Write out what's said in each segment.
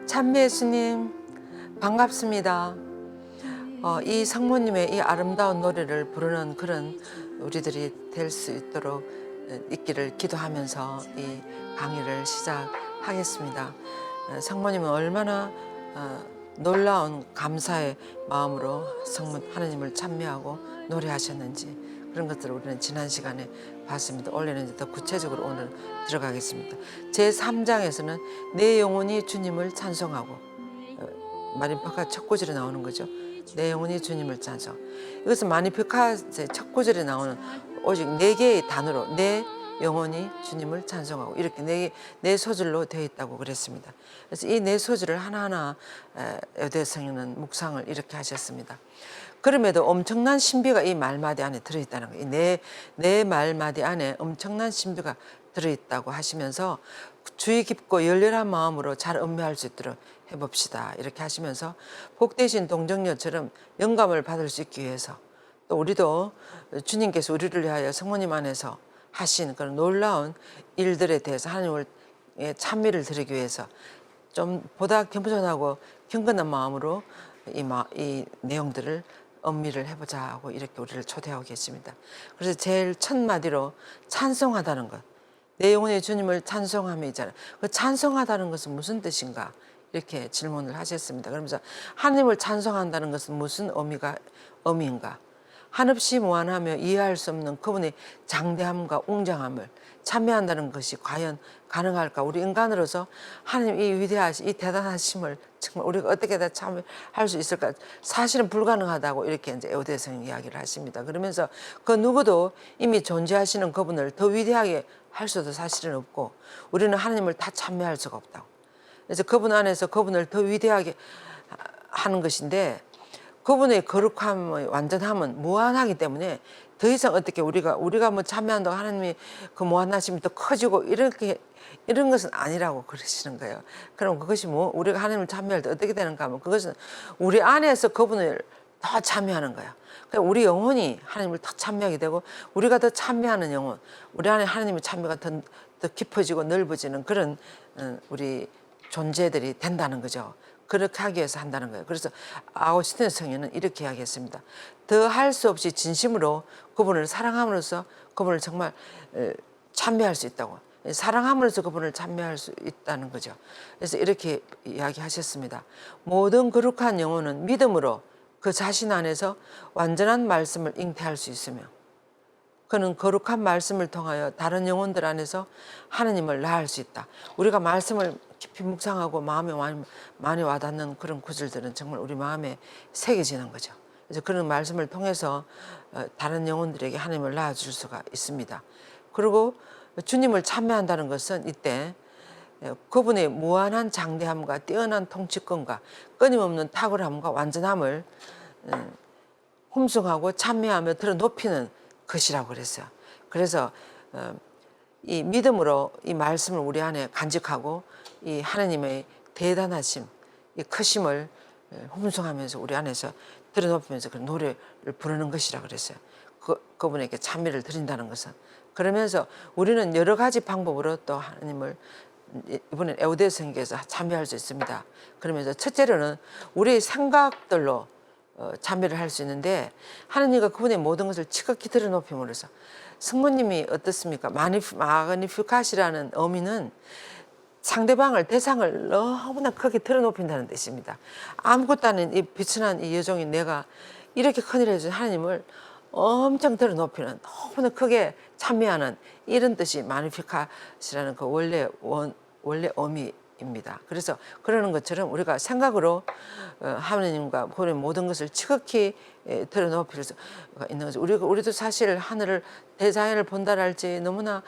찬미 예수님 반갑습니다. 이 성모님의 이 아름다운 노래를 부르는 그런 우리들이 될 수 있도록 있기를 기도하면서 이 강의를 시작하겠습니다. 성모님은 얼마나 놀라운 감사의 마음으로 성모 하나님을 찬미하고 노래하셨는지 그런 것들을 우리는 지난 시간에 봤습니다. 원래는 이제 더 구체적으로 오늘 들어가겠습니다. 제3장에서는 내 영혼이 주님을 찬송하고 마니피카 첫 구절에 나오는 거죠. 내 영혼이 주님을 찬송. 이것은 마니피카 첫 구절에 나오는 오직 네 개의 단어로 내 영혼이 주님을 찬송하고 이렇게 네 소절로 되어 있다고 그랬습니다. 그래서 이 네 소절을 하나하나 여대 성인은 묵상을 이렇게 하셨습니다. 그럼에도 엄청난 신비가 이 말마디 안에 들어있다는 거예요. 내 말마디 안에 엄청난 신비가 들어있다고 하시면서 주의 깊고 열렬한 마음으로 잘 음미할 수 있도록 해봅시다. 이렇게 하시면서 복되신 동정녀처럼 영감을 받을 수 있기 위해서 또 우리도 주님께서 우리를 위하여 성모님 안에서 하신 그런 놀라운 일들에 대해서 하나님을 찬미를 드리기 위해서 좀 보다 겸손하고 경건한 마음으로 이 내용들을 음미를 해보자 하고 이렇게 우리를 초대하고 계십니다. 그래서 제일 첫 마디로 찬송하다는 것. 내 영혼의 주님을 찬송함이 있잖아요. 그 찬송하다는 것은 무슨 뜻인가? 이렇게 질문을 하셨습니다. 그러면서 하나님을 찬송한다는 것은 무슨 의미인가? 한없이 무한하며 이해할 수 없는 그분의 장대함과 웅장함을 참여한다는 것이 과연 가능할까? 우리 인간으로서 하나님 이 위대하신 이 대단하심을 정말 우리가 어떻게 다 참여할 수 있을까? 사실은 불가능하다고 이렇게 이제 에우대성 이야기를 하십니다. 그러면서 그 누구도 이미 존재하시는 그분을 더 위대하게 할 수도 사실은 없고 우리는 하나님을 다 참여할 수가 없다고. 그래서 그분 안에서 그분을 더 위대하게 하는 것인데 그분의 거룩함의 완전함은 무한하기 때문에 더 이상 어떻게 우리가 뭐 참여한다고 하나님이 그 무한하심이 더 커지고 이런 것은 아니라고 그러시는 거예요. 그럼 그것이 뭐 우리가 하나님을 참여할 때 어떻게 되는가 하면 그것은 우리 안에서 그분을 더 참여하는 거예요. 그러니까 우리 영혼이 하나님을 더 참여하게 되고 우리가 더 참여하는 영혼, 우리 안에 하나님의 참여가 더 깊어지고 넓어지는 그런 우리 존재들이 된다는 거죠. 그렇게 하기 위해서 한다는 거예요. 그래서 아우구스티누스 성인은 이렇게 이야기했습니다. 더 할 수 없이 진심으로 그분을 사랑함으로써 그분을 정말 참여할 수 있다고. 사랑함으로써 그분을 참여할 수 있다는 거죠. 그래서 이렇게 이야기하셨습니다. 모든 거룩한 영혼은 믿음으로 그 자신 안에서 완전한 말씀을 잉태할 수 있으며 그는 거룩한 말씀을 통하여 다른 영혼들 안에서 하나님을 나아할 수 있다. 우리가 말씀을 깊이 묵상하고 마음에 많이 와닿는 그런 구절들은 정말 우리 마음에 새겨지는 거죠. 그래서 그런 말씀을 통해서 다른 영혼들에게 하나님을 낳아줄 수가 있습니다. 그리고 주님을 참여한다는 것은 이때 그분의 무한한 장대함과 뛰어난 통치권과 끊임없는 탁월함과 완전함을 hum숭하고 참여하며 들어 높이는 것이라고 그랬어요. 그래서 이 믿음으로 이 말씀을 우리 안에 간직하고 이 하나님의 대단하심, 이 크심을 hum숭하면서 우리 안에서 들어높이면서 그 노래를 부르는 것이라고 그랬어요. 그분에게 찬미를 드린다는 것은. 그러면서 우리는 여러 가지 방법으로 또 하나님을 이번엔 에우대 성경에서 참여할 수 있습니다. 그러면서 첫째로는 우리의 생각들로 참여를 할 수 있는데 하나님과 그분의 모든 것을 지극히 드러높임으로써 성모님이 어떻습니까? 마그니피카시라는 의미는 상대방을 대상을 너무나 크게 드러높인다는 뜻입니다. 아무것도 아닌 이 비천한 이 여종이 내가 이렇게 큰일을 해준 하나님을 엄청 드러높이는 너무나 크게 참여하는 이런 뜻이 마그니피카시라는 그 원래 의미입니다. 그래서 그러는 것처럼 우리가 생각으로 하나님과 그의 모든 것을 지극히 드러높일 수가 있는 거죠. 우리도 사실 하늘을 대자연을 본다랄지 너무나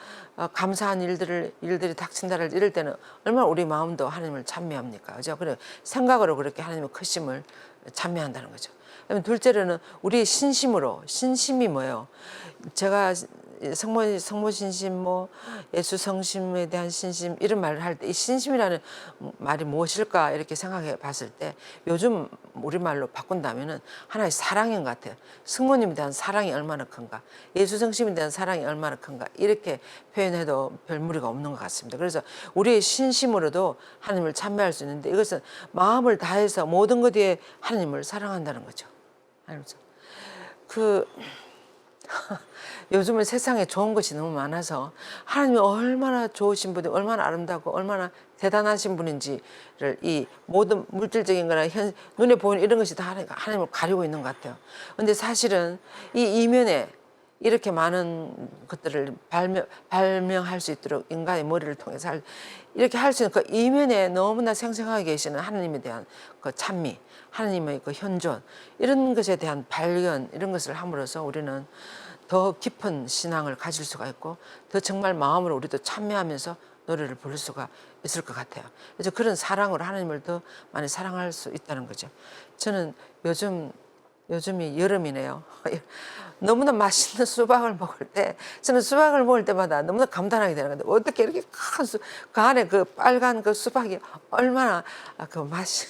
감사한 일들이 닥친다랄지 이럴 때는 얼마나 우리 마음도 하나님을 찬미합니까? 그죠? 그래 생각으로 그렇게 하나님의 크심을 찬미한다는 거죠. 그다음에 둘째로는 우리의 신심이 뭐예요? 제가 성모 신심, 뭐 예수 성심에 대한 신심 이런 말을 할 때 이 신심이라는 말이 무엇일까 이렇게 생각해 봤을 때 요즘 우리말로 바꾼다면은 하나의 사랑인 것 같아요. 성모님에 대한 사랑이 얼마나 큰가, 예수 성심에 대한 사랑이 얼마나 큰가 이렇게 표현해도 별 무리가 없는 것 같습니다. 그래서 우리의 신심으로도 하나님을 찬미할 수 있는데 이것은 마음을 다해서 모든 것 위에 하나님을 사랑한다는 거죠. 알죠? 요즘은 세상에 좋은 것이 너무 많아서 하나님이 얼마나 좋으신 분이 얼마나 아름답고 얼마나 대단하신 분인지를 이 모든 물질적인 거나 눈에 보이는 이런 것이 다 하나님을 가리고 있는 것 같아요. 근데 사실은 이 이면에 이렇게 많은 것들을 발명할 수 있도록 인간의 머리를 통해서 이렇게 할 수 있는 그 이면에 너무나 생생하게 계시는 하나님에 대한 그 찬미, 하나님의 그 현존 이런 것에 대한 발견 이런 것을 함으로써 우리는 더 깊은 신앙을 가질 수가 있고 더 정말 마음으로 우리도 참여하면서 노래를 부를 수가 있을 것 같아요. 그래서 그런 사랑으로 하나님을 더 많이 사랑할 수 있다는 거죠. 저는 요즘이 여름이네요. 너무나 맛있는 수박을 먹을 때 저는 수박을 먹을 때마다 너무나 감탄하게 되는 건데 어떻게 이렇게 그 안에 그 빨간 그 수박이 얼마나 그 맛이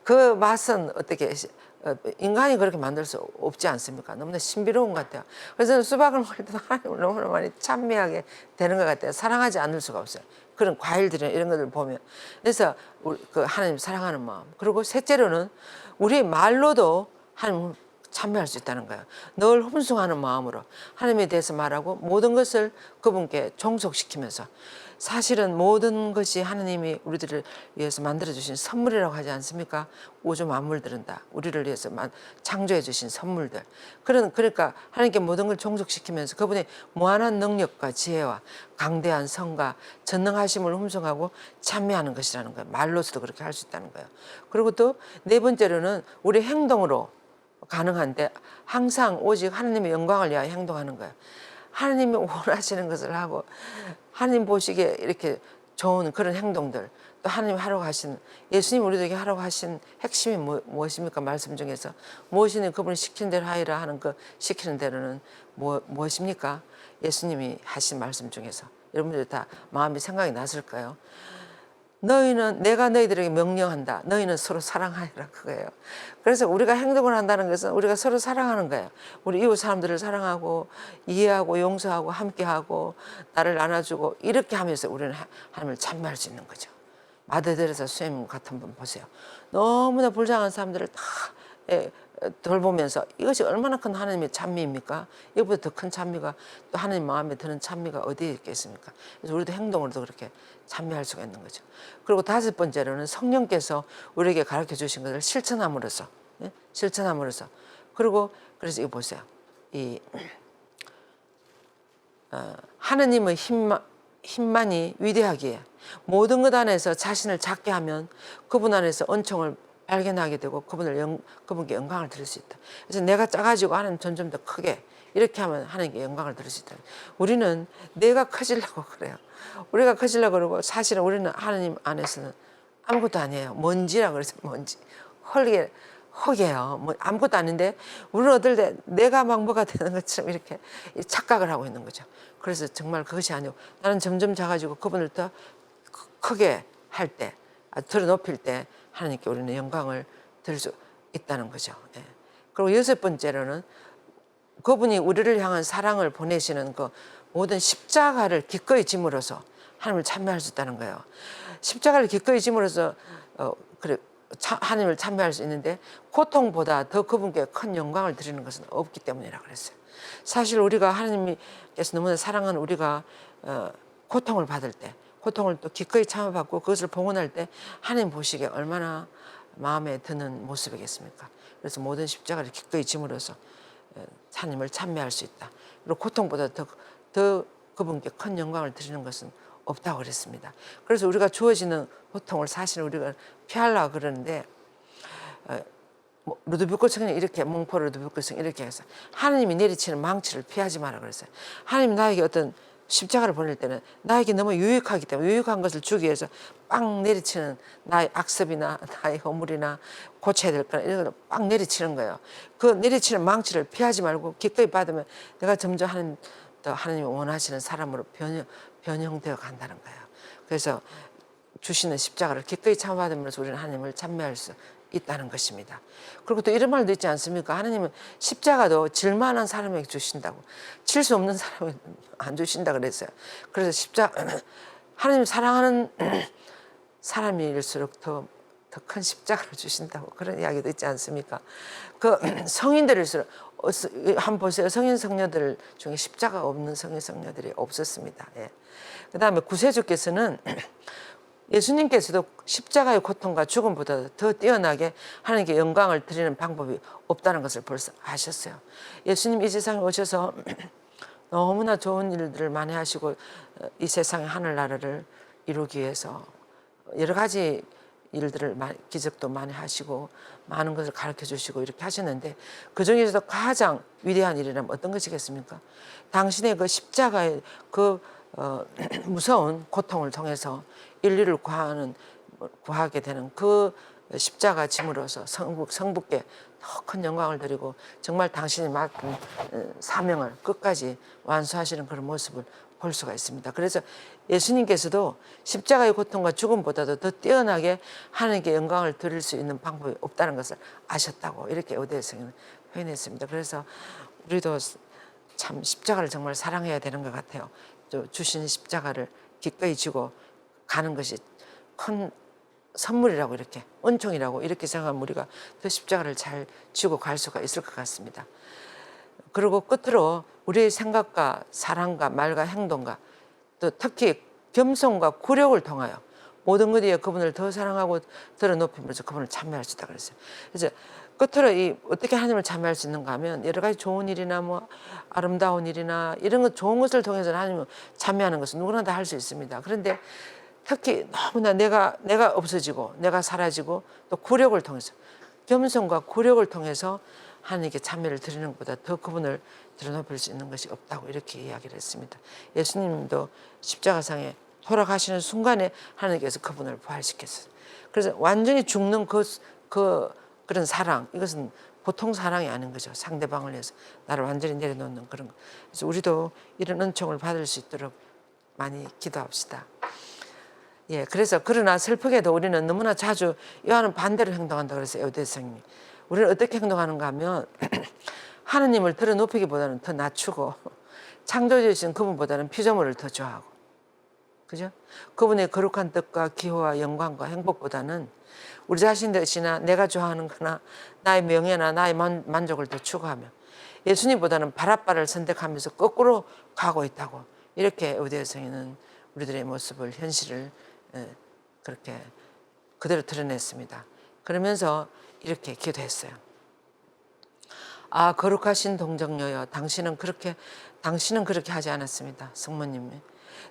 그 맛은 어떻게 인간이 그렇게 만들 수 없지 않습니까? 너무나 신비로운 것 같아요. 그래서 저는 수박을 먹을 때 하나님을 너무나 많이 찬미하게 되는 것 같아요. 사랑하지 않을 수가 없어요. 그런 과일들이나 이런 것들을 보면. 그래서 그 하나님 사랑하는 마음. 그리고 셋째로는 우리 말로도 하나님을 참여할 수 있다는 거예요. 늘 훈숭하는 마음으로 하나님에 대해서 말하고 모든 것을 그분께 종속시키면서 사실은 모든 것이 하나님이 우리들을 위해서 만들어주신 선물이라고 하지 않습니까? 우주 만물들은 다 우리를 위해서 창조해 주신 선물들. 그러니까 하나님께 모든 걸 종속시키면서 그분의 무한한 능력과 지혜와 강대한 성과 전능하심을 hum성하고 찬미하는 것이라는 거예요. 말로서도 그렇게 할 수 있다는 거예요. 그리고 또 네 번째로는 우리 행동으로 가능한데 항상 오직 하나님의 영광을 위하여 행동하는 거예요. 하나님이 원하시는 것을 하고 하나님 보시기에 이렇게 좋은 그런 행동들 또 하나님 하라고 하신 예수님 우리에게 하라고 하신 핵심이 무엇입니까? 말씀 중에서 무엇이든 그분이 시키는 대로 하리라 하는 그 시키는 대로는 무엇입니까? 예수님이 하신 말씀 중에서 여러분들 다 마음이 생각이 났을까요? 너희는 내가 너희들에게 명령한다. 너희는 서로 사랑하리라 그거예요. 그래서 우리가 행동을 한다는 것은 우리가 서로 사랑하는 거예요. 우리 이웃 사람들을 사랑하고 이해하고 용서하고 함께하고 나를 안아주고 이렇게 하면서 우리는 하나님을 찬미할 수 있는 거죠. 마더데레사 수님 같은 분 보세요. 너무나 불쌍한 사람들을 다 돌보면서 이것이 얼마나 큰 하나님의 찬미입니까? 이보다 더 큰 찬미가 또 하나님 마음에 드는 찬미가 어디에 있겠습니까? 그래서 우리도 행동으로도 그렇게 찬미할 수가 있는 거죠. 그리고 다섯 번째로는 성령께서 우리에게 가르쳐 주신 것을 실천함으로써 실천함으로써 그리고 그래서 이거 보세요. 이 하느님의 힘만이 위대하기에 모든 것 안에서 자신을 작게 하면 그분 안에서 은총을 발견하게 되고 그분께 영광을 드릴 수 있다. 그래서 내가 작아지고 하나님 점점 더 크게 이렇게 하면 하나님께 영광을 드릴 수 있다. 우리는 내가 커지려고 그래요. 우리가 커지려고 그러고 사실은 우리는 하나님 안에서는 아무것도 아니에요. 먼지라 그래서 먼지. 흙이에요. 뭐 아무것도 아닌데 우리는 어떨 때 내가 막 뭐가 되는 것처럼 이렇게 착각을 하고 있는 거죠. 그래서 정말 그것이 아니고 나는 점점 작아지고 그분을 더 크게 할 때, 들어 높일 때 하나님께 우리는 영광을 드릴 수 있다는 거죠. 예. 그리고 여섯 번째로는 그분이 우리를 향한 사랑을 보내시는 그 모든 십자가를 기꺼이 짐으로써 하나님을 찬미할 수 있다는 거예요. 십자가를 기꺼이 짐으로써 하나님을 찬미할 수 있는데 고통보다 더 그분께 큰 영광을 드리는 것은 없기 때문이라 그랬어요. 사실 우리가 하나님께서 너무나 사랑하는 우리가 고통을 받을 때 고통을 또 기꺼이 참아받고 그것을 봉헌할 때 하나님 보시기에 얼마나 마음에 드는 모습이겠습니까? 그래서 모든 십자가를 기꺼이 짐으로써 하나님을 찬미할 수 있다. 그리고 고통보다 더 그분께 큰 영광을 드리는 것은 없다고 그랬습니다. 그래서 우리가 주어지는 고통을 사실은 우리가 피하려고 그러는데 루드비코 성경이 이렇게 몽포 루드비코 성 이렇게 해서 하나님이 내리치는 망치를 피하지 마라 그랬어요. 하나님 나에게 어떤 십자가를 보낼 때는 나에게 너무 유익하기 때문에 유익한 것을 주기 위해서 빵 내리치는 나의 악습이나 나의 허물이나 고쳐야 될 거나 이런 걸 빵 내리치는 거예요. 그 내리치는 망치를 피하지 말고 기꺼이 받으면 내가 점점 하는 또 하나님이 원하시는 사람으로 변형되어 간다는 거예요. 그래서 주시는 십자가를 기꺼이 참아받으면서 우리는 하나님을 찬미할 수 있다는 것입니다. 그리고 또 이런 말도 있지 않습니까? 하나님은 십자가도 질 만한 사람에게 주신다고, 칠 수 없는 사람에게 안 주신다 그랬어요. 그래서 하나님 사랑하는 사람일수록 더 큰 십자가를 주신다고 그런 이야기도 있지 않습니까? 그 성인들일수록 한번 보세요. 성인 성녀들 중에 십자가 없는 성인 성녀들이 없었습니다. 예. 그다음에 구세주께서는 예수님께서도 십자가의 고통과 죽음보다 더 뛰어나게 하나님께 영광을 드리는 방법이 없다는 것을 벌써 아셨어요. 예수님 이 세상에 오셔서 너무나 좋은 일들을 많이 하시고 이 세상의 하늘나라를 이루기 위해서 여러 가지 일들을 기적도 많이 하시고 많은 것을 가르쳐 주시고 이렇게 하셨는데 그중에서도 가장 위대한 일이라면 어떤 것이겠습니까? 당신의 그 십자가의 그 무서운 고통을 통해서 인류를 구하게 되는 그 십자가 짐으로써 성부께 더 큰 영광을 드리고 정말 당신이 맡은 사명을 끝까지 완수하시는 그런 모습을 볼 수가 있습니다. 그래서 예수님께서도 십자가의 고통과 죽음보다도 더 뛰어나게 하나님께 영광을 드릴 수 있는 방법이 없다는 것을 아셨다고 이렇게 오대성은 표현했습니다. 그래서 우리도 참 십자가를 정말 사랑해야 되는 것 같아요. 또 주신 십자가를 기꺼이 지고 가는 것이 큰 선물이라고 이렇게 은총이라고 이렇게 생각하면 우리가 더 십자가를 잘 지고 갈 수가 있을 것 같습니다. 그리고 끝으로 우리의 생각과 사랑과 말과 행동과 또 특히 겸손과 굴욕을 통하여 모든 것 위에 그분을 더 사랑하고 더 높이면서 그분을 찬미할 수 있다 그랬어요. 그래서 끝으로 어떻게 하나님을 찬미할 수 있는가 하면 여러 가지 좋은 일이나 뭐 아름다운 일이나 이런 것 좋은 것을 통해서 하나님을 찬미하는 것은 누구나 다 할 수 있습니다. 그런데 특히 너무나 내가 없어지고 내가 사라지고 또 굴욕을 통해서 겸손과 굴욕을 통해서 하나님께 찬미를 드리는 것보다 더 그분을 드러높일 수 있는 것이 없다고 이렇게 이야기를 했습니다. 예수님도 십자가상에 돌아가시는 순간에 하나님께서 그분을 부활시켰어요. 그래서 완전히 죽는 그런 사랑, 이것은 보통 사랑이 아닌 거죠. 상대방을 위해서 나를 완전히 내려놓는 그런 거. 그래서 우리도 이런 은총을 받을 수 있도록 많이 기도합시다. 예, 그래서 그러나 슬프게도 우리는 너무나 자주 이와는 반대로 행동한다 그랬어요. 요대성님이. 우리는 어떻게 행동하는가 하면 하느님을 들어 높이기보다는 더 낮추고 창조주신 그분보다는 피조물을 더 좋아하고, 그죠? 그분의 거룩한 뜻과 기호와 영광과 행복보다는 우리 자신 뜻이나 내가 좋아하는 거나 나의 명예나 나의 만족을 더 추구하며 예수님보다는 바라바를 선택하면서 거꾸로 가고 있다고 이렇게 요대성에는 우리들의 모습을 현실을 그렇게 그대로 드러냈습니다. 그러면서 이렇게 기도했어요. 아, 거룩하신 동정녀여, 당신은 그렇게 하지 않았습니다. 성모님이.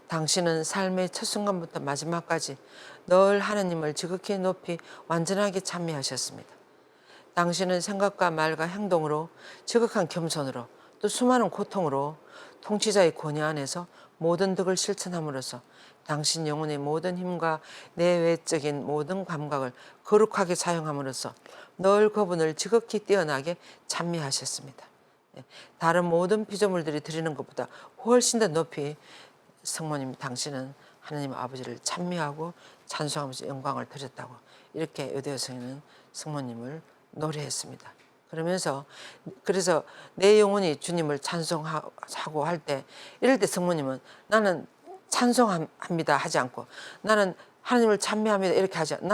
당신은 삶의 첫 순간부터 마지막까지 늘 하나님을 지극히 높이 완전하게 찬미하셨습니다. 당신은 생각과 말과 행동으로 지극한 겸손으로 또 수많은 고통으로 통치자의 권위 안에서 모든 덕을 실천함으로써 당신 영혼의 모든 힘과 내외적인 모든 감각을 거룩하게 사용함으로써 늘 그분을 지극히 뛰어나게 찬미하셨습니다. 다른 모든 피조물들이 드리는 것보다 훨씬 더 높이 성모님 당신은 하나님 아버지를 찬미하고 찬송하면서 영광을 드렸다고 이렇게 요대여성에는 성모님을 노래했습니다. 그래서 내 영혼이 주님을 찬송하고 할 때 이럴 때 성모님은 나는 찬송합니다 하지 않고 나는 하나님을 찬미합니다 이렇게 하지 않고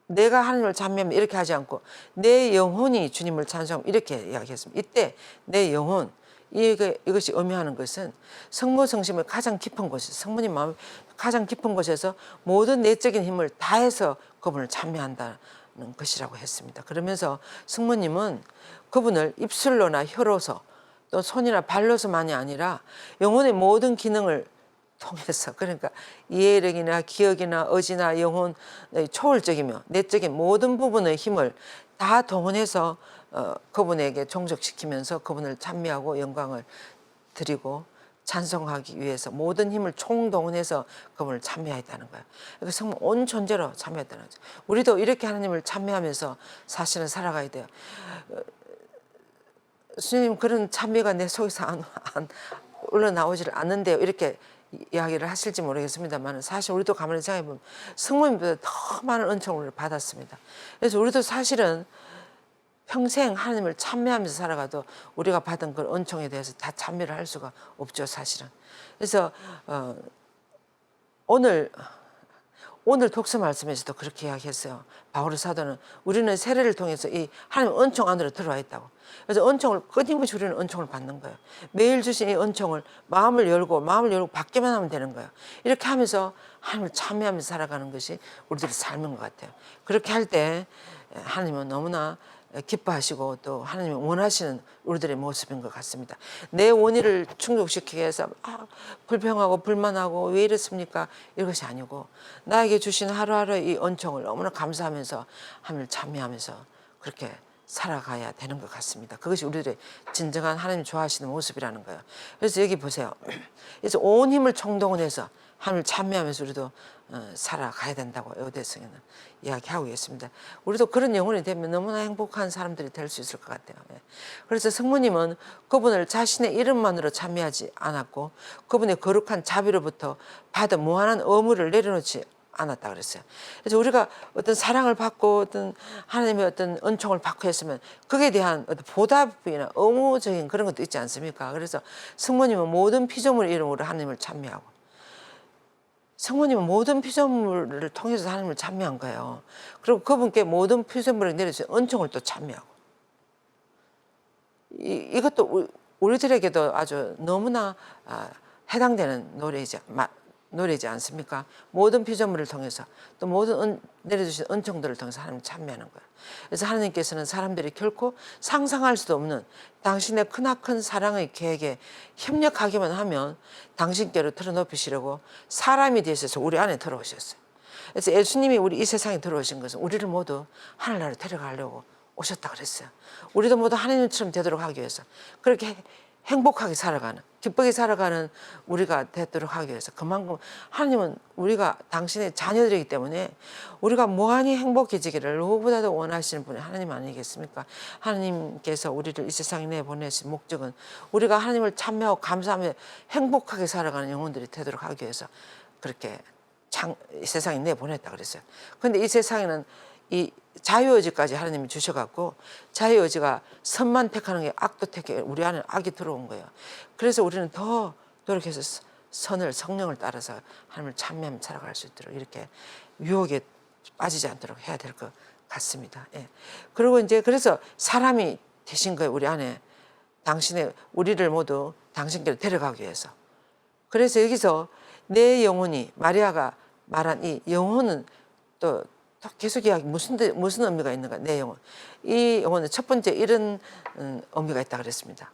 내가 하나님을 찬미합니다 이렇게 하지 않고 내 영혼이 주님을 찬송합니다 이렇게 이야기했습니다. 이때 내 영혼 이것이 의미하는 것은 성모성심의 가장 깊은 곳에서 성모님 마음의 가장 깊은 곳에서 모든 내적인 힘을 다해서 그분을 찬미한다는 것이라고 했습니다. 그러면서 성모님은 그분을 입술로나 혀로서 또 손이나 발로서만이 아니라 영혼의 모든 기능을 통해서 그러니까 이해력이나 기억이나 의지나 영혼 초월적이며 내적인 모든 부분의 힘을 다 동원해서 그분에게 종속시키면서 그분을 찬미하고 영광을 드리고 찬송하기 위해서 모든 힘을 총동원해서 그분을 찬미하였다는 거예요. 그래서 정말 온 존재로 찬미했다는 거죠. 우리도 이렇게 하나님을 찬미하면서 사실은 살아가야 돼요. 스님 그런 참미가 내 속에서 안 흘러나오지를 않는데요. 이렇게 이야기를 하실지 모르겠습니다만 사실 우리도 가만히 생각해보면 성모님보다 더 많은 은총을 받았습니다. 그래서 우리도 사실은 평생 하나님을 찬미하면서 살아가도 우리가 받은 그 은총에 대해서 다 찬미를 할 수가 없죠, 사실은. 그래서 오늘 독서 말씀에서도 그렇게 이야기했어요. 바울 사도는 우리는 세례를 통해서 이 하나님 은총 안으로 들어와 있다고. 그래서 은총을 끊임없이 우리는 은총을 받는 거예요. 매일 주신 이 은총을 마음을 열고 받기만 하면 되는 거예요. 이렇게 하면서 하나님을 참여하면서 살아가는 것이 우리들의 삶인 것 같아요. 그렇게 할 때 하나님은 너무나 기뻐하시고 또 하나님이 원하시는 우리들의 모습인 것 같습니다. 내 원의를 충족시키기 위해서 불평하고 불만하고 왜 이렇습니까? 이것이 아니고 나에게 주신 하루하루의 이 은총을 너무나 감사하면서 하나님을 찬미하면서 그렇게 살아가야 되는 것 같습니다. 그것이 우리들의 진정한 하나님 좋아하시는 모습이라는 거예요. 그래서 여기 보세요. 그래서 온 힘을 총동원해서 하나님을 찬미하면서 우리도 살아가야 된다고 에베소서에는 이야기하고 있습니다. 우리도 그런 영혼이 되면 너무나 행복한 사람들이 될 수 있을 것 같아요. 그래서 성모님은 그분을 자신의 이름만으로 찬미하지 않았고 그분의 거룩한 자비로부터 받은 무한한 의무를 내려놓지 않았다 그랬어요. 그래서 우리가 어떤 사랑을 받고 어떤 하나님의 어떤 은총을 받고 했으면 거기에 대한 어떤 보답이나 의무적인 그런 것도 있지 않습니까? 그래서 성모님은 모든 피조물 이름으로 하나님을 찬미하고 성모님은 모든 피조물을 통해서 하나님을 찬미한 거예요. 그리고 그분께 모든 피조물을 내려주신 은총을 또 찬미하고 이것도 우리들에게도 아주 너무나 해당되는 노래이지 않습니까? 모든 피조물을 통해서 또 모든 내려주신 은총들을 통해서 하나님을 찬미하는 거예요. 그래서 하나님께서는 사람들이 결코 상상할 수도 없는 당신의 크나큰 사랑의 계획에 협력하기만 하면 당신께로 틀어놓으시려고 사람이 되셔서 우리 안에 들어오셨어요. 그래서 예수님이 우리 이 세상에 들어오신 것은 우리를 모두 하늘나라로 데려가려고 오셨다 그랬어요. 우리도 모두 하나님처럼 되도록 하기 위해서 그렇게 행복하게 살아가는 기쁘게 살아가는 우리가 되도록 하기 위해서 그만큼 하나님은 우리가 당신의 자녀들이기 때문에 우리가 무한히 행복해지기를 누구보다도 원하시는 분이 하나님 아니겠습니까? 하나님께서 우리를 이 세상에 내보내신 목적은 우리가 하나님을 찬미하고 감사하며 행복하게 살아가는 영혼들이 되도록 하기 위해서 그렇게 이 세상에 내보냈다 그랬어요. 그런데 이 세상에는 이 자유의지까지 하나님이 주셔갖고 자유의지가 선만 택하는 게 악도 택해 우리 안에 악이 들어온 거예요. 그래서 우리는 더 노력해서 성령을 따라서 하나님을 찬미하며 살아갈 수 있도록 이렇게 유혹에 빠지지 않도록 해야 될 것 같습니다. 예. 그리고 이제 그래서 사람이 되신 거예요. 우리 안에 우리를 모두 당신께로 데려가기 위해서. 그래서 여기서 내 영혼이 마리아가 말한 이 영혼은 또 계속 이야기 무슨 의미가 있는가? 내 영혼. 이 영혼은 첫 번째 이런 의미가 있다 그랬습니다.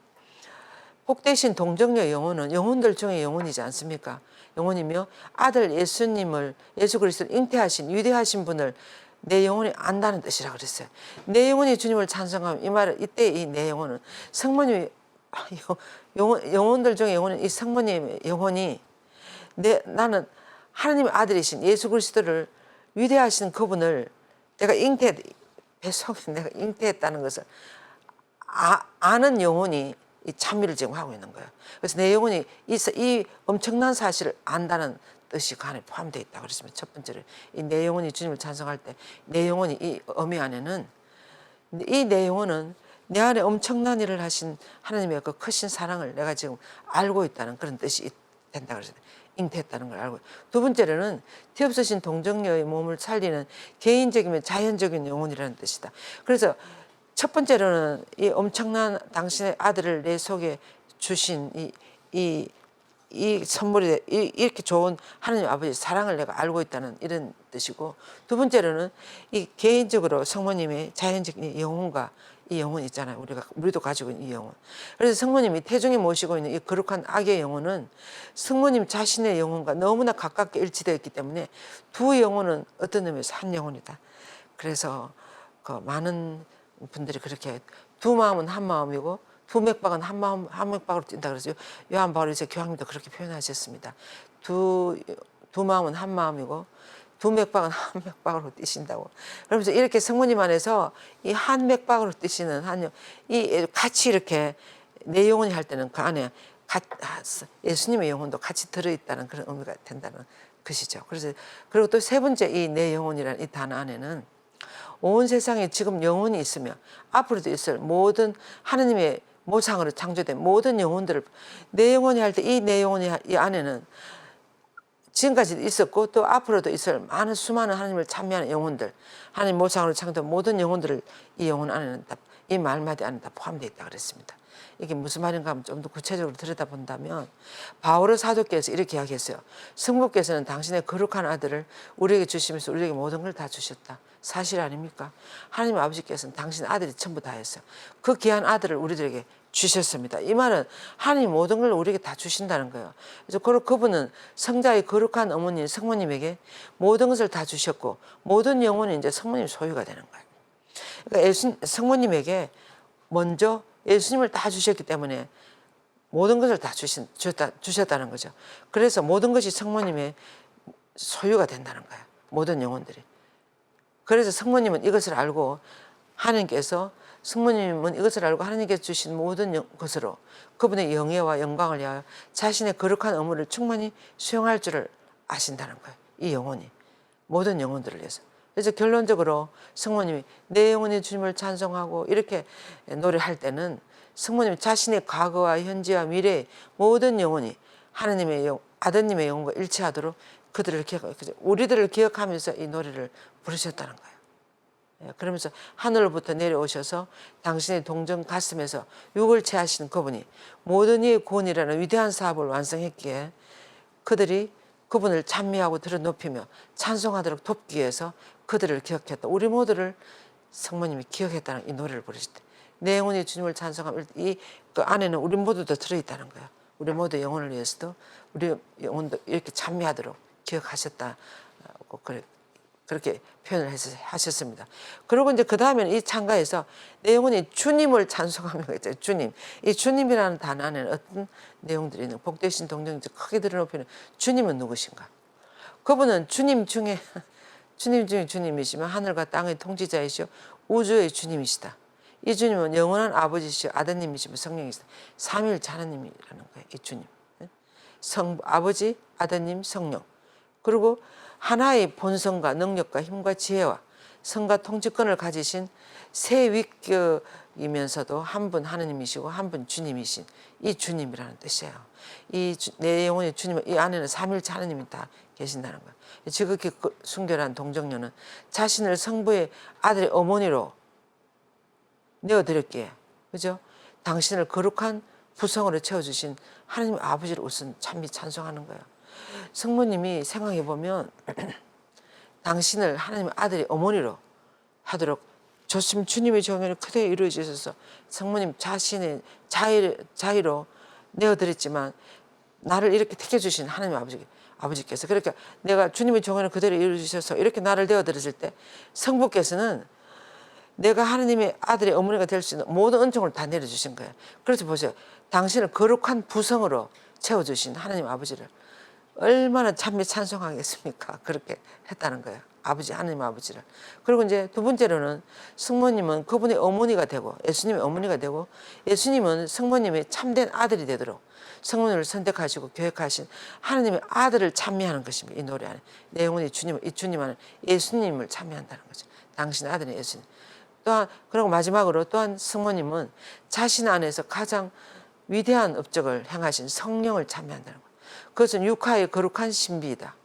복되신 동정녀 영혼은 영혼들 중에 영혼이지 않습니까? 영혼이며 아들 예수 그리스도를 잉태하신 위대하신 분을 내 영혼이 안다는 뜻이라 그랬어요. 내 영혼이 주님을 찬송하면 이 말은 이때 이 내 영혼은 성모님이 영혼들 중에 영혼은 이 성모님의 영혼이 나는 하나님의 아들이신 예수 그리스도를 위대하신 그분을 뱃속에 내가 잉태했다는 것을 아는 영혼이 이 찬미를 지금 하고 있는 거예요. 그래서 내 영혼이 이 엄청난 사실을 안다는 뜻이 그 안에 포함되어 있다고 그랬습니다. 첫 번째로 이 내 영혼이 주님을 찬송할 때 내 영혼이 이 의미 안에는 이 내 영혼은 내 안에 엄청난 일을 하신 하나님의 그 크신 사랑을 내가 지금 알고 있다는 그런 뜻이 된다 그랬어요. 잉태했다는 걸 알고. 두 번째로는 뒤없으신 동정녀의 몸을 살리는 개인적이면 자연적인 영혼이라는 뜻이다. 그래서 첫 번째로는 이 엄청난 당신의 아들을 내 속에 주신 이 선물이 이렇게 좋은 하나님 아버지의 사랑을 내가 알고 있다는 이런 뜻이고, 두 번째로는 이 개인적으로 성모님의 자연적인 영혼과 이 영혼 있잖아요. 우리도 가지고 있는 이 영혼. 그래서 성모님이 태중에 모시고 있는 이 거룩한 아기의 영혼은 성모님 자신의 영혼과 너무나 가깝게 일치되어 있기 때문에 두 영혼은 어떤 의미에서 한 영혼이다. 그래서 그 많은 분들이 그렇게 두 마음은 한 마음이고 두 맥박은 한 맥박으로 뛴다 그래서 요한 바울 이제 교황님도 그렇게 표현하셨습니다. 두 마음은 한 마음이고 두 맥박은 한 맥박으로 뛰신다고. 그러면서 이렇게 성모님 안에서 이 한 맥박으로 뛰시는 이 같이 이렇게 내 영혼이 할 때는 그 안에 예수님의 영혼도 같이 들어있다는 그런 의미가 된다는 것이죠. 그래서 그리고 또 세 번째 이 내 영혼이라는 이 단어 안에는 온 세상에 지금 영혼이 있으며 앞으로도 있을 모든 하느님의 모상으로 창조된 모든 영혼들을 내 영혼이 할 때 이 내 영혼이 이 안에는 지금까지도 있었고 또 앞으로도 있을 많은 수많은 하나님을 찬미하는 영혼들, 하나님 모상으로 창조된 모든 영혼들을 이 영혼 안에는 다, 이 말마디 안에 다 포함되어 있다 그랬습니다. 이게 무슨 말인가 하면 좀 더 구체적으로 들여다본다면 바오로 사도께서 이렇게 이야기했어요. 성부께서는 당신의 거룩한 아들을 우리에게 주시면서 우리에게 모든 걸 다 주셨다. 사실 아닙니까? 하나님 아버지께서는 당신 아들이 전부 다 했어요. 그 귀한 아들을 우리들에게 주셨습니다. 이 말은 하나님 모든 걸 우리에게 다 주신다는 거예요. 그래서 그분은 성자의 거룩한 어머니 성모님에게 모든 것을 다 주셨고 모든 영혼이 이제 성모님 소유가 되는 거예요. 그러니까 성모님에게 먼저 예수님을 다 주셨기 때문에 모든 것을 다 주셨다는 거죠. 그래서 모든 것이 성모님의 소유가 된다는 거예요. 모든 영혼들이. 그래서 성모님은 이것을 알고 하나님께서 성모님은 이것을 알고 하나님께서 주신 모든 것으로 그분의 영예와 영광을 위하여 자신의 거룩한 의무를 충분히 수용할 줄을 아신다는 거예요. 이 영혼이. 모든 영혼들을 위해서. 그래서 결론적으로 성모님이 내 영혼이 주님을 찬송하고 이렇게 노래할 때는 성모님 자신의 과거와 현재와 미래의 모든 영혼이 하나님의 아드님의 영혼과 일치하도록 그들을 우리들을 기억하면서 이 노래를 부르셨다는 거예요. 그러면서 하늘로부터 내려오셔서 당신의 동정 가슴에서 육을 체하신 그분이 모든 이의 구원이라는 위대한 사업을 완성했기에 그들이 그분을 찬미하고 들어 높이며 찬송하도록 돕기 위해서 그들을 기억했다. 우리 모두를 성모님이 기억했다는 이 노래를 부르실 때 내 영혼이 주님을 찬송하면 그 안에는 우리 모두도 들어있다는 거예요. 우리 모두 영혼을 위해서도 우리 영혼도 이렇게 찬미하도록 기억하셨다고 그렇게 표현을 하셨습니다. 그리고 이제 그 다음에는 이 찬가에서 내 영혼이 주님을 찬송하며 있죠. 주님. 이 주님이라는 단어 안에는 어떤 내용들이 있는 복되신 동정 크게 드러놓기는 주님은 누구신가? 그분은 주님 중에 주님이시면 하늘과 땅의 통치자이시오 우주의 주님이시다. 이 주님은 영원한 아버지시오 아드님이시며 성령이시다. 삼위일체 하나님이라는 거예요. 이 주님. 아버지, 아드님, 성령. 그리고 하나의 본성과 능력과 힘과 지혜와 성과 통치권을 가지신 세 위격이면서도 한 분 하느님이시고 한 분 주님이신 이 주님이라는 뜻이에요. 내 영혼의 주님은 이 안에는 삼일체 하느님이 다 계신다는 거예요. 지극히 순결한 동정녀는 자신을 성부의 아들의 어머니로 내어드렸기에 그죠? 당신을 거룩한 부성으로 채워주신 하나님 아버지를 우선 찬미 찬송하는 거예요. 성모님이 생각해 보면 당신을 하나님의 아들의 어머니로 하도록 조심 주님의 정연이 그대로 이루어지셔서 성모님 자신의 자의로 내어드렸지만 나를 이렇게 택해주신 하나님 아버지께서 그러니까 내가 주님의 정연을 그대로 이루어주셔서 이렇게 나를 내어드렸을 때 성부께서는 내가 하나님의 아들의 어머니가 될 수 있는 모든 은총을 다 내려주신 거예요. 그래서 보세요. 당신을 거룩한 부성으로 채워주신 하나님 아버지를 얼마나 찬미 찬송하겠습니까? 그렇게 했다는 거예요. 하나님 아버지를. 그리고 이제 두 번째로는 성모님은 그분의 어머니가 되고 예수님의 어머니가 되고 예수님은 성모님의 참된 아들이 되도록 성모님을 선택하시고 계획하신 하나님의 아들을 찬미하는 것입니다. 이 노래 안에. 내 영혼이 이 주님 안에 예수님을 찬미한다는 거죠. 당신의 아들은 예수님. 또한 그리고 마지막으로 또한 성모님은 자신 안에서 가장 위대한 업적을 행하신 성령을 찬미한다는 거예요. 그것은 육하의 거룩한 신비이다.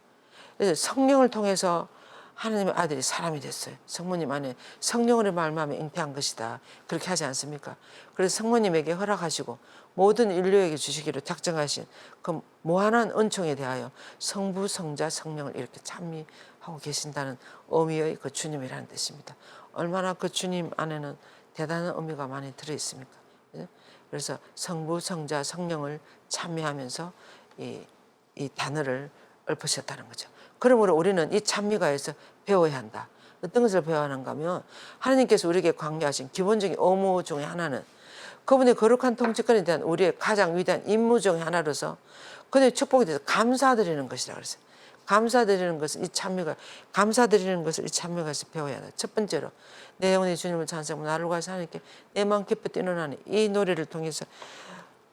그래서 성령을 통해서 하나님의 아들이 사람이 됐어요. 성모님 안에 성령으로 말미암아 잉태한 것이다. 그렇게 하지 않습니까? 그래서 성모님에게 허락하시고 모든 인류에게 주시기로 작정하신 그 무한한 은총에 대하여 성부, 성자, 성령을 이렇게 찬미하고 계신다는 의미의 그 주님이라는 뜻입니다. 얼마나 그 주님 안에는 대단한 의미가 많이 들어있습니까? 그래서 성부, 성자, 성령을 찬미하면서 이 단어를 읊으셨다는 거죠. 그러므로 우리는 이 찬미가에서 배워야 한다. 어떤 것을 배워야 하는가 하면 하나님께서 우리에게 관계하신 기본적인 의무 중에 하나는 그분의 거룩한 통치권에 대한 우리의 가장 위대한 임무 중에 하나로서 그분의 축복에 대해서 감사드리는 것이라고 그랬어요. 감사드리는 것을 이 찬미가 감사드리는 것을 이 찬미가서 배워야 돼. 첫 번째로 내 영혼이 주님을 찬송하고 나를 구하사 하나님께 내 마음 기뻐 뛰어나니 이 노래를 통해서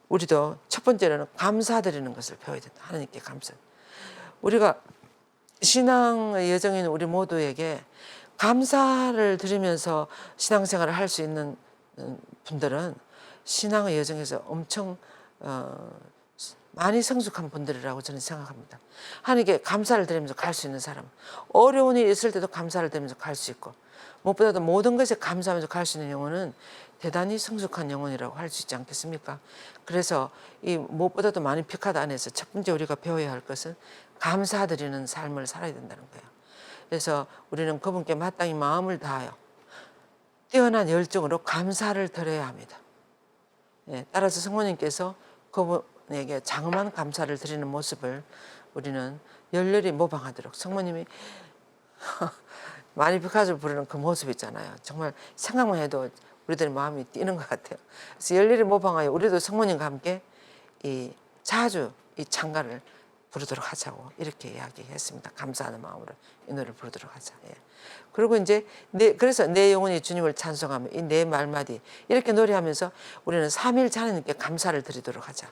우리도 첫 번째로는 감사드리는 것을 배워야 된다. 하나님께 감사. 우리가 신앙의 여정인 우리 모두에게 감사를 드리면서 신앙생활을 할 수 있는 분들은 신앙의 여정에서 엄청 많이 성숙한 분들이라고 저는 생각합니다. 하나님께 감사를 드리면서 갈 수 있는 사람, 어려운 일이 있을 때도 감사를 드리면서 갈 수 있고, 무엇보다도 모든 것에 감사하면서 갈 수 있는 영혼은 대단히 성숙한 영혼이라고 할 수 있지 않겠습니까? 그래서 이 무엇보다도 많이 피카드 안에서 첫 번째 우리가 배워야 할 것은 감사드리는 삶을 살아야 된다는 거예요. 그래서 우리는 그분께 마땅히 마음을 다하여 뛰어난 열정으로 감사를 드려야 합니다. 예, 따라서 성모님께서 그분에게 장엄한 감사를 드리는 모습을 우리는 열렬히 모방하도록 성모님이 마니피카를 부르는 그 모습 있잖아요. 정말 생각만 해도 우리들의 마음이 뛰는 것 같아요. 그래서 열렬히 모방하여 우리도 성모님과 함께 자주 이 찬가를 부르도록 하자고 이렇게 이야기했습니다. 감사하는 마음으로 이 노래를 부르도록 하자. 예. 그리고 이제 그래서 내 영혼이 주님을 찬송하며 이 네 말마디 이렇게 노래하면서 우리는 삼일째 하나님께 감사를 드리도록 하자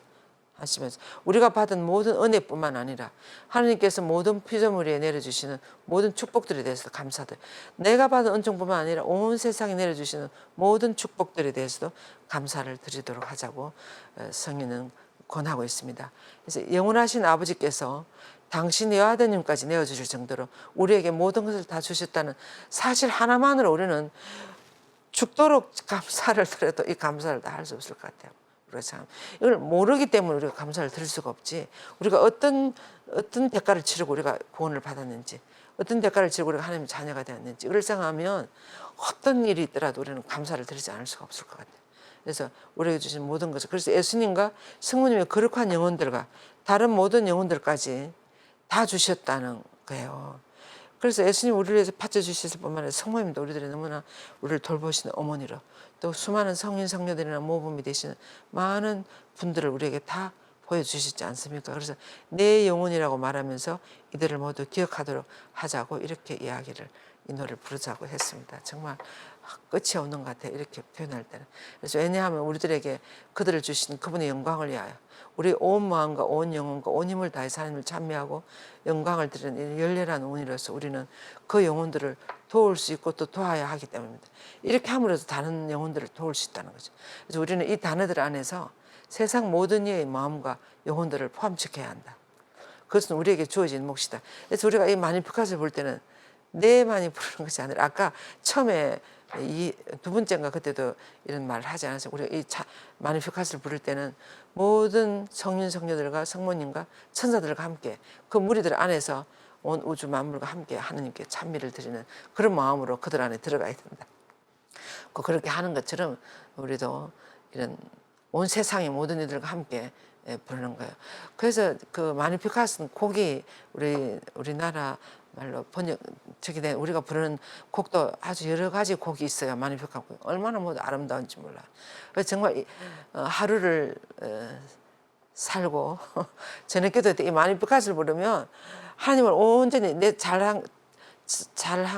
하시면서 우리가 받은 모든 은혜뿐만 아니라 하나님께서 모든 피조물에 내려주시는 모든 축복들에 대해서도 감사들, 내가 받은 은총뿐만 아니라 온 세상에 내려주시는 모든 축복들에 대해서도 감사를 드리도록 하자고 성인은 권하고 있습니다. 그래서 영원하신 아버지께서 당신의 아드님까지 내어주실 정도로 우리에게 모든 것을 다 주셨다는 사실 하나만으로 우리는 죽도록 감사를 드려도 이 감사를 다 할 수 없을 것 같아요. 우리가 참 이걸 모르기 때문에 우리가 감사를 드릴 수가 없지. 우리가 어떤 대가를 치르고 우리가 구원을 받았는지, 어떤 대가를 치르고 우리가 하나님의 자녀가 되었는지 이걸 생각하면 어떤 일이 있더라도 우리는 감사를 드리지 않을 수가 없을 것 같아요. 그래서 우리에게 주신 모든 것을, 그래서 예수님과 성모님의 거룩한 영혼들과 다른 모든 영혼들까지 다 주셨다는 거예요. 그래서 예수님 우리를 위해서 바쳐 주셨을 뿐만 아니라 성모님도 우리들이 너무나 우리를 돌보시는 어머니로 또 수많은 성인 성녀들이나 모범이 되시는 많은 분들을 우리에게 다 보여주시지 않습니까? 그래서 내 영혼이라고 말하면서 이들을 모두 기억하도록 하자고 이렇게 이야기를 이 노래를 부르자고 했습니다. 정말 끝이 없는 것 같아요. 이렇게 표현할 때는. 그래서 왜냐하면 우리들에게 그들을 주신 그분의 영광을 위하여 우리 온 마음과 온 영혼과 온 힘을 다해서 하나님을 찬미하고 영광을 드리는 열렬한 운이로서 우리는 그 영혼들을 도울 수 있고 또 도와야 하기 때문입니다. 이렇게 함으로써 다른 영혼들을 도울 수 있다는 거죠. 그래서 우리는 이 단어들 안에서 세상 모든 이의 마음과 영혼들을 포함시켜야 한다. 그것은 우리에게 주어진 몫이다. 그래서 우리가 이 마니피카스를 볼 때는 내만이 부르는 것이 아니라 아까 처음에 이 두 번째인가 그때도 이런 말을 하지 않았어요. 우리가 이 마니피카스를 부를 때는 모든 성인 성녀들과 성모님과 천사들과 함께 그 무리들 안에서 온 우주 만물과 함께 하느님께 찬미를 드리는 그런 마음으로 그들 안에 들어가야 된다. 그렇게 하는 것처럼 우리도 이런 온 세상의 모든 이들과 함께 부르는 거예요. 그래서 그 마니피카스는 곡이 우리나라 말로 저기 우리가 부르는 곡도 아주 여러 가지 곡이 있어요. 마니피카 곡 얼마나 모두 아름다운지 몰라. 그래서 정말 하루를 살고 저녁에도 이 마니피카스를 부르면 하나님을 온전히 내 잘한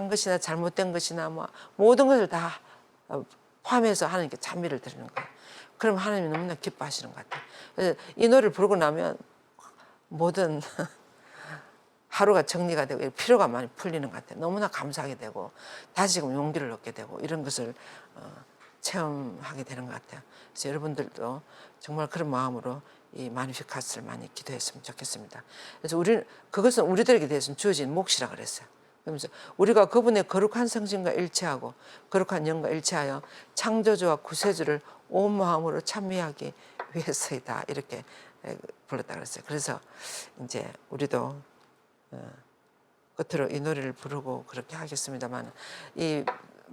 것이나 잘못된 것이나 뭐 모든 것을 다 포함해서 하나님께 찬미를 드리는 거예요. 그럼 하나님이 너무나 기뻐하시는 것 같아요. 그래서 이 노래를 부르고 나면 모든 하루가 정리가 되고 피로가 많이 풀리는 것 같아요. 너무나 감사하게 되고 다시금 용기를 얻게 되고 이런 것을 체험하게 되는 것 같아요. 그래서 여러분들도 정말 그런 마음으로 이 마니피카스를 많이 기도했으면 좋겠습니다. 그래서 그것은 우리들에게 대해서는 주어진 몫이라 그랬어요. 그러면서 우리가 그분의 거룩한 성신과 일치하고 거룩한 영과 일치하여 창조주와 구세주를 온 마음으로 찬미하기 위해서이다 이렇게 불렀다 그랬어요. 그래서 이제 우리도 끝으로 이 노래를 부르고 그렇게 하겠습니다만 이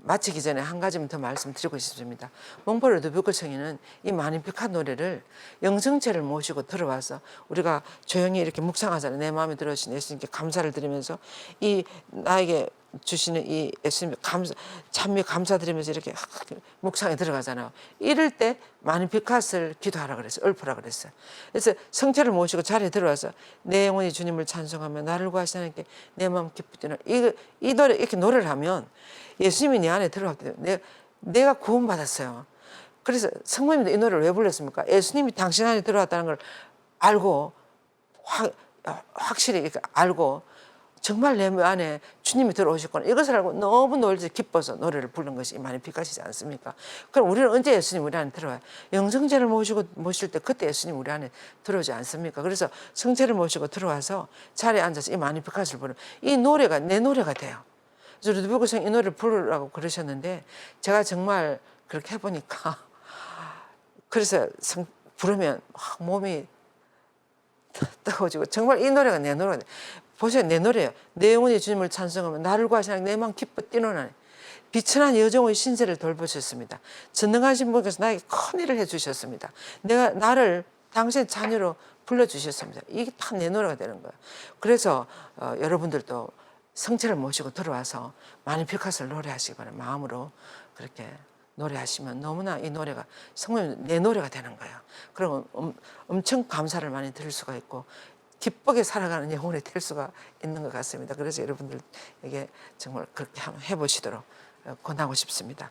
마치기 전에 한 가지만 더 말씀드리고 싶습니다. 몽골 르드뷰크 성인은 이 마니피카 노래를 영성체를 모시고 들어와서 우리가 조용히 이렇게 묵상하잖아요. 내 마음에 들어오신 예수님께 감사를 드리면서 이 나에게 주시는 이 예수님 찬미 감사드리면서 이렇게 묵상에 들어가잖아요. 이럴 때 마니피카스를 기도하라 그랬어요. 읊으라 그랬어요. 그래서 성체를 모시고 자리에 들어와서 내 영혼이 주님을 찬송하며 나를 구하시는 하나님께 내 마음 기쁘지는 이 노래 이렇게 노래를 하면 예수님이 내 안에 들어왔기 때문에 내가 구원받았어요. 그래서 성모님도 이 노래를 왜 불렀습니까? 예수님이 당신 안에 들어왔다는 걸 알고 확실히 이렇게 알고 정말 내 안에 주님이 들어오셨구나 이것을 알고 너무 놀지 기뻐서 노래를 부른 것이 마니피카시지 않습니까? 그럼 우리는 언제 예수님 우리 안에 들어와요? 영성제를 모실 때 그때 예수님 우리 안에 들어오지 않습니까? 그래서 성제를 모시고 들어와서 자리에 앉아서 이 마니피카스를 부르면 이 노래가 내 노래가 돼요. 그래서 루드비고 성 이 노래를 부르라고 그러셨는데 제가 정말 그렇게 해보니까 그래서 부르면 몸이 뜨거워지고 정말 이 노래가 내 노래가 보세요. 내 노래예요. 내 영혼이 주님을 찬송하면 나를 구하시는 내 마음 기뻐 뛰노나니 비천한 여종의 신세를 돌보셨습니다. 전능하신 분께서 나에게 큰 일을 해주셨습니다. 나를 당신의 자녀로 불러주셨습니다. 이게 다 내 노래가 되는 거예요. 그래서 여러분들도 성체를 모시고 들어와서 마니피카스를 노래하시기 바랍니다. 마음으로 그렇게 노래하시면 너무나 이 노래가 성모님 내 노래가 되는 거예요. 그러면 엄청 감사를 많이 들을 수가 있고 기쁘게 살아가는 영혼이 될 수가 있는 것 같습니다. 그래서 여러분들에게 정말 그렇게 한번 해보시도록 권하고 싶습니다.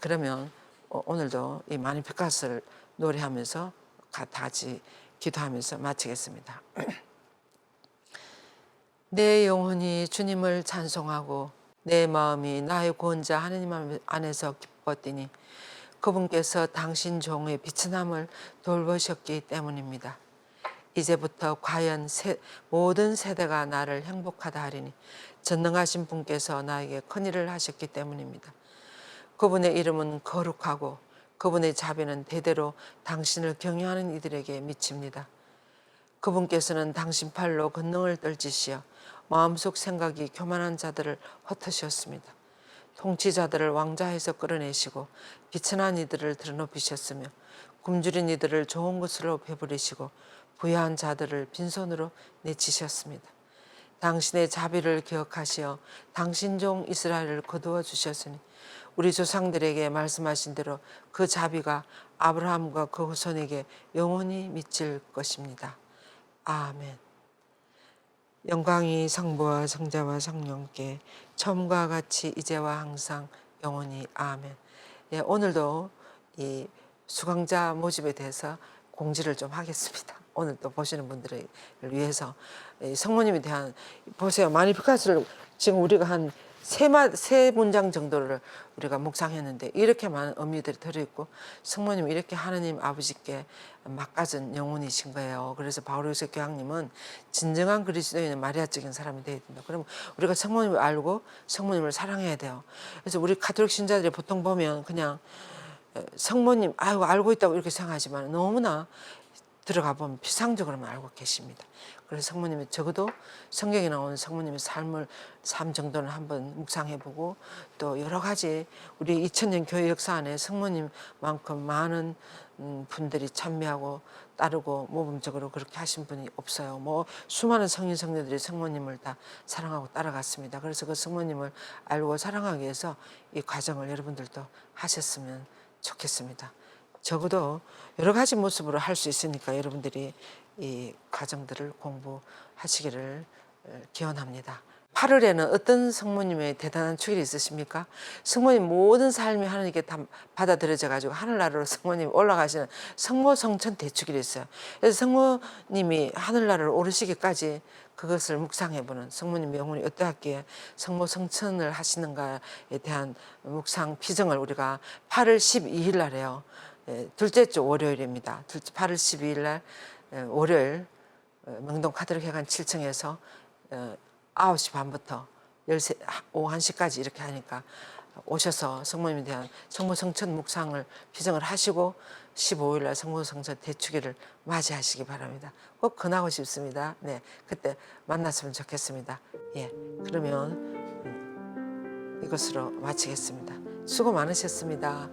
그러면 오늘도 이 마니피카스를 노래하면서 다 같이 기도하면서 마치겠습니다. 내 영혼이 주님을 찬송하고 내 마음이 나의 구원자 하느님 안에서 기뻤더니 그분께서 당신 종의 비천함을 돌보셨기 때문입니다. 이제부터 과연 모든 세대가 나를 행복하다 하리니 전능하신 분께서 나에게 큰일을 하셨기 때문입니다. 그분의 이름은 거룩하고 그분의 자비는 대대로 당신을 경외하는 이들에게 미칩니다. 그분께서는 당신 팔로 권능을 떨치시어 마음속 생각이 교만한 자들을 헛으셨습니다. 통치자들을 왕좌에서 끌어내시고 비천한 이들을 드러높이셨으며 굶주린 이들을 좋은 것으로 배부리시고 부유한 자들을 빈손으로 내치셨습니다. 당신의 자비를 기억하시어 당신 종 이스라엘을 거두어 주셨으니 우리 조상들에게 말씀하신 대로 그 자비가 아브라함과 그 후손에게 영원히 미칠 것입니다. 아멘. 영광이 성부와 성자와 성령께 처음과 같이 이제와 항상 영원히 아멘. 예, 오늘도 이 수강자 모집에 대해서 공지를 좀 하겠습니다. 오늘 또 보시는 분들을 위해서 성모님에 대한 보세요. 마니피카스를 지금 우리가 한 세 문장 정도를 우리가 묵상했는데 이렇게 많은 의미들이 들어있고 성모님이 이렇게 하느님 아버지께 막가진 영혼이신 거예요. 그래서 바오로스 교황님은 진정한 그리스도인은 마리아적인 사람이 되어야 된다. 그러면 우리가 성모님을 알고 성모님을 사랑해야 돼요. 그래서 우리 가톨릭 신자들이 보통 보면 그냥 성모님 아이고 알고 있다고 이렇게 생각하지만 너무나 들어가 보면 비상적으로만 알고 계십니다. 그래서 성모님이 적어도 성경에 나오는 성모님의 삶 정도는 한번 묵상해보고 또 여러 가지 우리 2000년 교회 역사 안에 성모님만큼 많은 분들이 참여하고 따르고 모범적으로 그렇게 하신 분이 없어요. 뭐 수많은 성인 성녀들이 성모님을 다 사랑하고 따라갔습니다. 그래서 그 성모님을 알고 사랑하기 위해서 이 과정을 여러분들도 하셨으면 좋겠습니다. 적어도 여러 가지 모습으로 할 수 있으니까 여러분들이 이 과정들을 공부하시기를 기원합니다. 8월에는 어떤 성모님의 대단한 축일이 있으십니까? 성모님 모든 삶이 하나님께 다 받아들여져 가지고 하늘나라로 성모님 올라가시는 성모 성천 대축일이 있어요. 그래서 성모님이 하늘나라로 오르시기까지 그것을 묵상해보는 성모님 영혼이 어떠하기에 성모 성천을 하시는가에 대한 묵상 피정을 우리가 8월 12일 날 해요. 둘째 주 월요일입니다. 8월 12일 날 월요일 명동 카톨릭 회관 7층에서 9시 반부터 오후 1시까지 이렇게 하니까 오셔서 성모님에 대한 성모 성천 묵상을 피정을 하시고 15일 날 성모 성천 대축일을 맞이하시기 바랍니다. 꼭 권하고 싶습니다. 네, 그때 만났으면 좋겠습니다. 예, 그러면 이것으로 마치겠습니다. 수고 많으셨습니다.